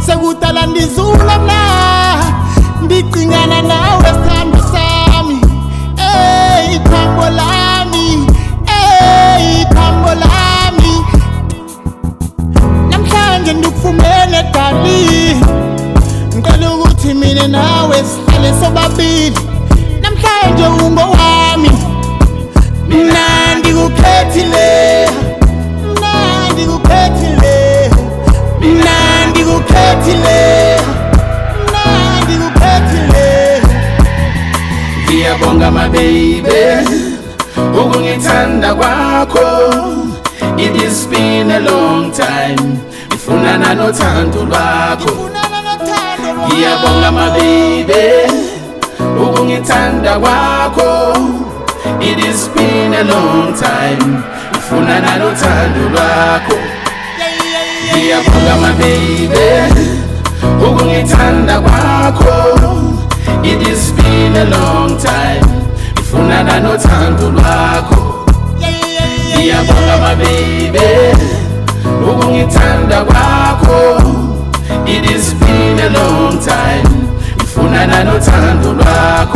sekudala ndizula mna ndicingana nawe sithando sami ithambo lami ithambo lami namhlanje ndikufumene dali ngicela ukuthi mina nawe sihlale sobabili namhlanje ungowami mina ndikukhethile mina ndikukhethile mina ndikukhethile mina ndikukhethile ngiyabonga my baby ukungithanda kwakho it has been a long time ifunana nothando lwakho ngiyabonga my baby ukungithanda kwakho it has been a long time ifunana nothando lwakho ngiyabonga my baby ukungithanda kwakho it has been a long time ifunana nothando lwakho ngiyabonga my baby ukungithanda kwakho it has been a long time ifunana nothando lwakho